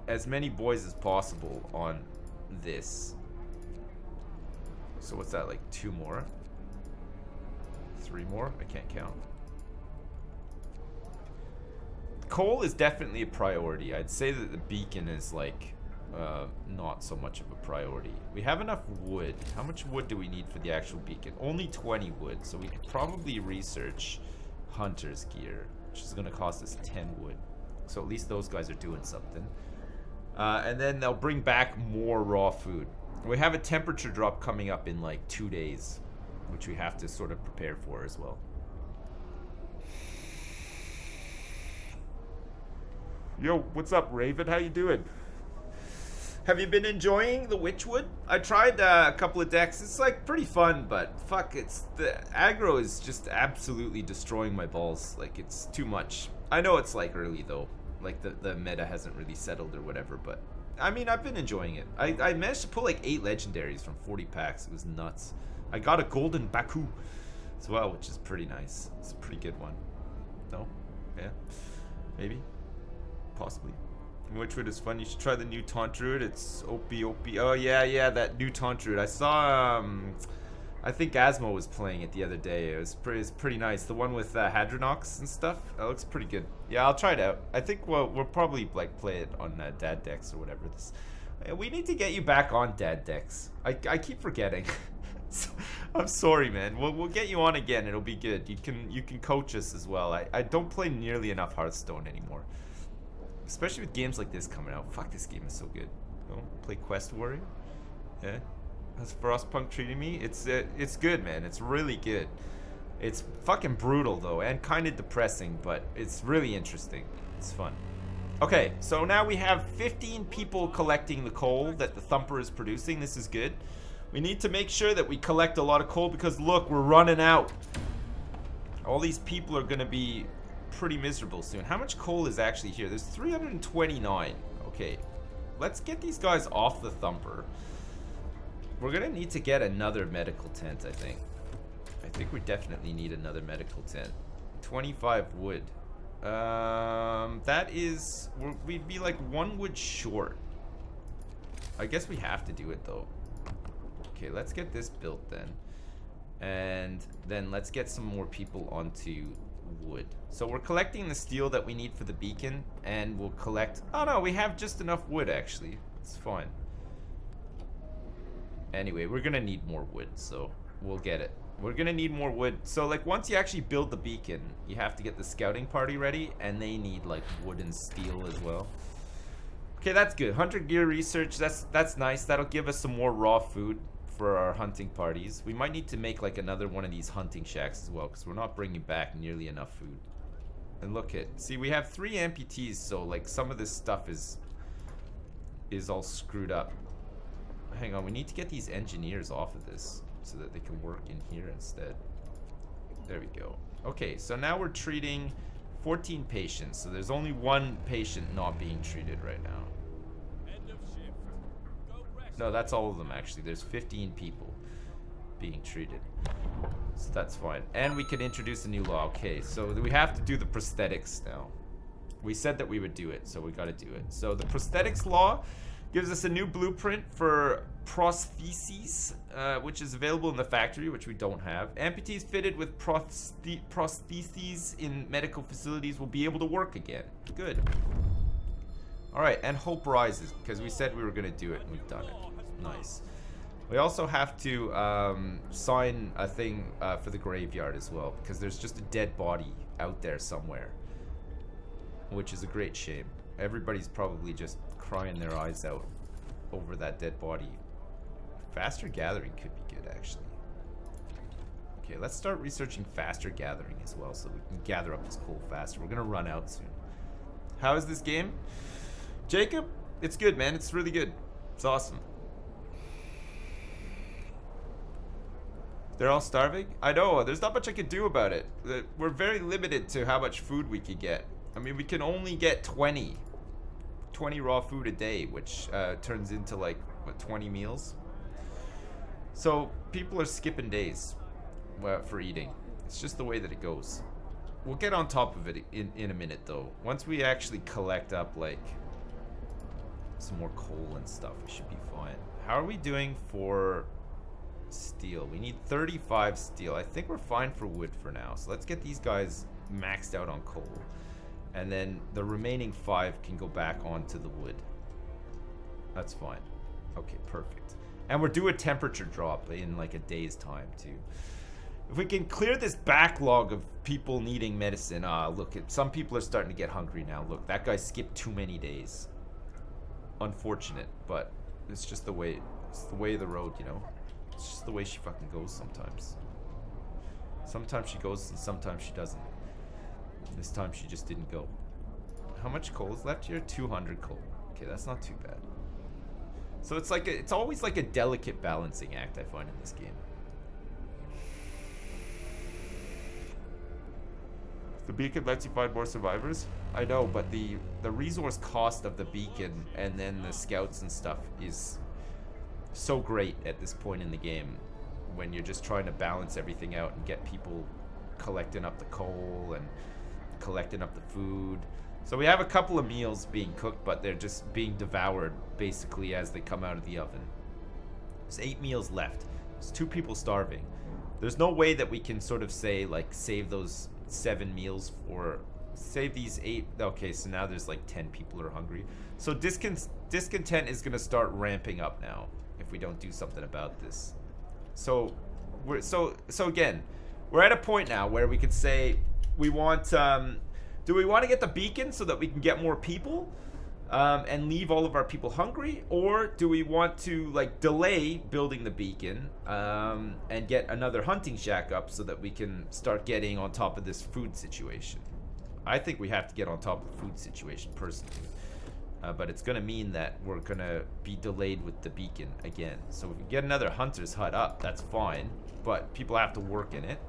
as many boys as possible on this. So what's that, like 2 more? 3 more? I can't count. Coal is definitely a priority. I'd say that the beacon is like not so much of a priority. We have enough wood. How much wood do we need for the actual beacon? Only 20 wood, so we could probably research hunter's gear, which is going to cost us 10 wood. So at least those guys are doing something. And then they'll bring back more raw food. We have a temperature drop coming up in like 2 days, which we have to sort of prepare for as well. Yo, what's up, Raven? How you doing? Have you been enjoying the Witchwood? I tried a couple of decks. It's like pretty fun, but fuck, the aggro is just absolutely destroying my balls. Like, it's too much. I know it's like early though, like the meta hasn't really settled or whatever, but I mean, I've been enjoying it. I managed to pull like 8 legendaries from 40 packs. It was nuts. I got a golden Baku as well, which is pretty nice. It's a pretty good one. No? Yeah? Maybe? Possibly. Witchwood is fun. You should try the new Taunt Druid. It's OP. Oh yeah, that new Taunt Druid. I saw I think Asmo was playing it the other day. It was pretty nice. The one with Hadronox and stuff. That looks pretty good. Yeah, I'll try it out. I think we'll probably like play it on Dad decks or whatever. We need to get you back on Dad decks. I keep forgetting. I'm sorry, man. We'll get you on again. It'll be good. You can coach us as well. I don't play nearly enough Hearthstone anymore, especially with games like this coming out. Fuck, this game is so good. Oh, play Quest Warrior. Yeah, how's Frostpunk treating me? It's good, man. It's really good. It's fucking brutal though, and kind of depressing, but it's really interesting. It's fun. Okay, so now we have 15 people collecting the coal that the Thumper is producing. This is good. We need to make sure that we collect a lot of coal because look, we're running out. All these people are gonna be pretty miserable soon. How much coal is actually here? There's 329. Okay, let's get these guys off the Thumper. We're gonna need to get another medical tent, I think. I think we definitely need another medical tent. 25 wood. That is, we'd be like 1 wood short. I guess we have to do it though. Okay, let's get this built then. And then let's get some more people onto wood. So we're collecting the steel that we need for the beacon, and we'll collect, oh no, we have just enough wood actually. It's fine. Anyway, we're gonna need more wood, so we'll get it. We're gonna need more wood. So like once you actually build the beacon, you have to get the scouting party ready, and they need like wood and steel as well. Okay, that's good. 100 gear research, that's nice. That'll give us some more raw food for our hunting parties. We might need to make like another one of these hunting shacks as well, because we're not bringing back nearly enough food. And look at, see, we have 3 amputees, so like some of this stuff is all screwed up. Hang on, we need to get these engineers off of this so that they can work in here instead. There we go. Okay, so now we're treating 14 patients, so there's only 1 patient not being treated right now. No, that's all of them actually. There's 15 people being treated, so that's fine. And we can introduce a new law. Okay, so we have to do the prosthetics now. We said that we would do it, so we got to do it. So the prosthetics law gives us a new blueprint for prostheses, which is available in the factory, which we don't have. Amputees fitted with prostheses in medical facilities will be able to work again. Good. Alright, and hope rises, because we said we were going to do it, and we've done it. Nice. We also have to sign a thing for the graveyard as well, because there's just a dead body out there somewhere, which is a great shame. Everybody's probably just crying their eyes out over that dead body. Faster gathering could be good, actually. Okay, let's start researching faster gathering as well, so we can gather up this coal faster. We're gonna run out soon. How is this game? Jacob, it's good, man. It's really good. It's awesome. They're all starving? I know, there's not much I can do about it. We're very limited to how much food we can get. I mean, we can only get 20 raw food a day, which turns into like, what, 20 meals? So people are skipping days for eating. It's just the way that it goes. We'll get on top of it in a minute though. Once we actually collect up like some more coal and stuff, we should be fine. How are we doing for steel? We need 35 steel. I think we're fine for wood for now. So let's get these guys maxed out on coal. And then the remaining 5 can go back onto the wood. That's fine. Okay, perfect. And we're due a temperature drop in like a day's time too. If we can clear this backlog of people needing medicine. Look, some people are starting to get hungry now. Look, that guy skipped too many days. Unfortunate, but it's just the way, it's the way of the road, you know? It's just the way she fucking goes sometimes. Sometimes she goes and sometimes she doesn't. This time she just didn't go. How much coal is left here? 200 coal. Okay, that's not too bad. So it's like it's always like a delicate balancing act, I find, in this game. The beacon lets you find more survivors? I know, but the resource cost of the beacon and then the scouts and stuff is so great at this point in the game when you're just trying to balance everything out and get people collecting up the coal and collecting up the food. So we have a couple of meals being cooked, but they're just being devoured basically as they come out of the oven. There's 8 meals left. There's 2 people starving. There's no way that we can sort of say like save those 7 meals for save these 8. Okay, so now there's like 10 people who are hungry. So discontent is going to start ramping up now if we don't do something about this. So So again, we're at a point now where we could say we want, do we want to get the beacon so that we can get more people and leave all of our people hungry, or do we want to like delay building the beacon and get another hunting shack up so that we can start getting on top of this food situation? I think we have to get on top of the food situation personally. But it's going to mean that we're going to be delayed with the beacon again. So if we get another hunter's hut up, that's fine. But people have to work in it.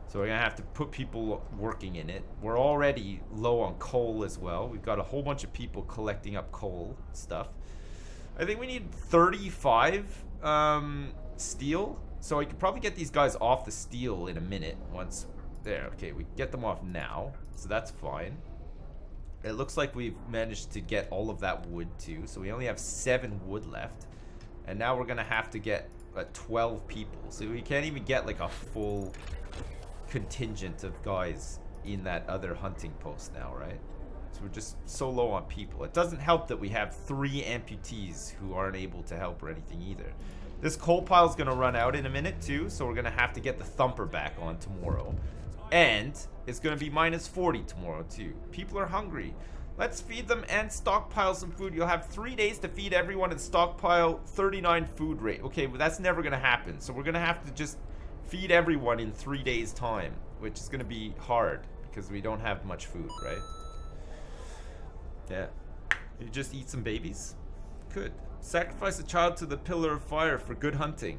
So we're going to have to put people working in it. We're already low on coal as well. We've got a whole bunch of people collecting up coal stuff. I think we need 35 steel. So I could probably get these guys off the steel in a minute. Once there. Okay, we get them off now. So that's fine. It looks like we've managed to get all of that wood too. So we only have 7 wood left. And now we're going to have to get 12 people. So we can't even get like a full contingent of guys in that other hunting post now, right? So we're just so low on people. It doesn't help that we have 3 amputees who aren't able to help or anything either. This coal pile is going to run out in a minute too. So we're going to have to get the thumper back on tomorrow. And it's going to be minus 40 tomorrow too. People are hungry. Let's feed them and stockpile some food. You'll have 3 days to feed everyone and stockpile 39 food rate. Okay, but that's never going to happen. So we're going to have to just feed everyone in 3 days time, which is going to be hard because we don't have much food, right? Yeah. You just eat some babies? Good. Sacrifice a child to the pillar of fire for good hunting.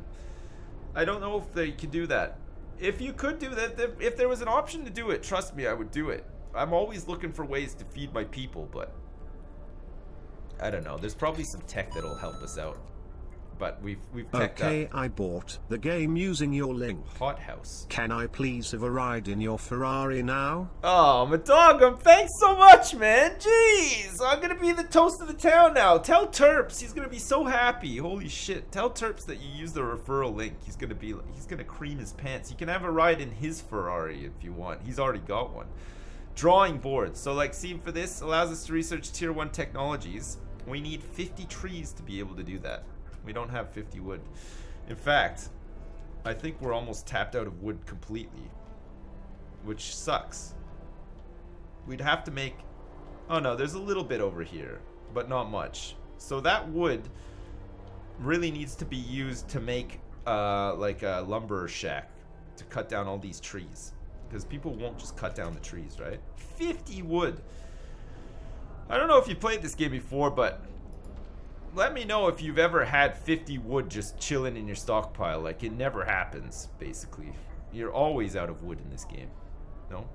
I don't know if they can do that. If you could do that, if there was an option to do it, trust me, I would do it. I'm always looking for ways to feed my people, but I don't know. There's probably some tech that'll help us out. But we've teched Okay, up. I bought the game using your link. Hothouse. Can I please have a ride in your Ferrari now? Oh, Madogum, thanks so much, man. Jeez, I'm gonna be the toast of the town now. Tell Terps, he's gonna be so happy. Holy shit. Tell Terps that you use the referral link. He's gonna cream his pants. You can have a ride in his Ferrari if you want. He's already got one. Drawing boards. So like, see, for this allows us to research tier 1 technologies. We need 50 trees to be able to do that. We don't have 50 wood. In fact, I think we're almost tapped out of wood completely, which sucks. We'd have to make... Oh no, there's a little bit over here, but not much. So that wood really needs to be used to make like a lumber shack to cut down all these trees. Because people won't just cut down the trees, right? 50 wood. I don't know if you played this game before, but let me know if you've ever had 50 wood just chilling in your stockpile. Like, it never happens, basically. You're always out of wood in this game. No?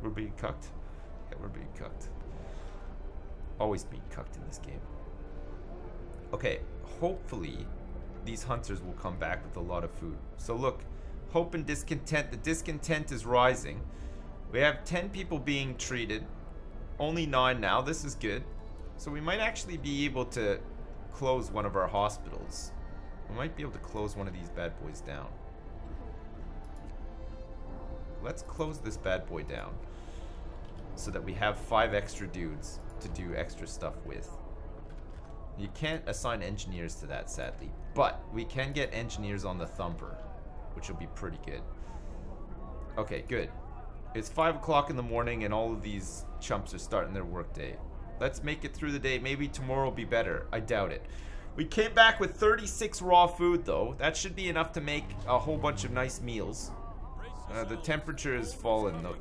We're being cucked? Yeah, we're being cucked. Always being cucked in this game. Okay, hopefully these hunters will come back with a lot of food. So look, hope and discontent. The discontent is rising. We have 10 people being treated. Only 9 now. This is good. So we might actually be able to close one of our hospitals. We might be able to close one of these bad boys down. Let's close this bad boy down so that we have 5 extra dudes to do extra stuff with. You can't assign engineers to that, sadly. But we can get engineers on the thumper, which will be pretty good. Okay, good. It's 5 o'clock in the morning and all of these chumps are starting their workday. Let's make it through the day. Maybe tomorrow will be better. I doubt it. We came back with 36 raw food though. That should be enough to make a whole bunch of nice meals. The temperature has fallen. Look,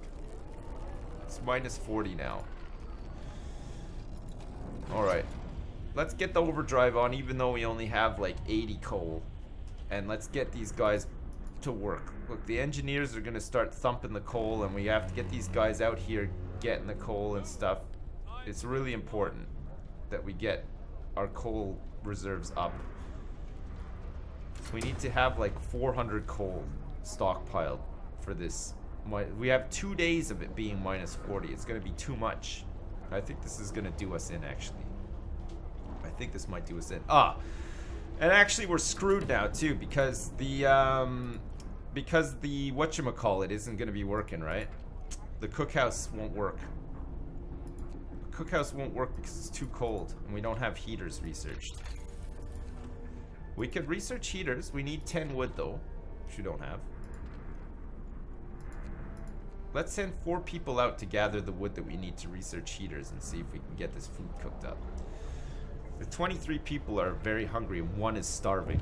it's minus 40 now. Alright. Let's get the overdrive on even though we only have like 80 coal. And let's get these guys to work. Look, the engineers are gonna start thumping the coal and we have to get these guys out here getting the coal and stuff. It's really important that we get our coal reserves up. We need to have like 400 coal stockpiled for this. We have 2 days of it being minus 40. It's gonna be too much. I think this is gonna do us in, actually. I think this might do us in. And actually we're screwed now too because the whatchamacallit isn't gonna be working, right? The cookhouse won't work. cookhouse won't work because it's too cold and we don't have heaters researched. We could research heaters. We need 10 wood though, which we don't have. Let's send 4 people out to gather the wood that we need to research heaters and see if we can get this food cooked up. The 23 people are very hungry and 1 is starving.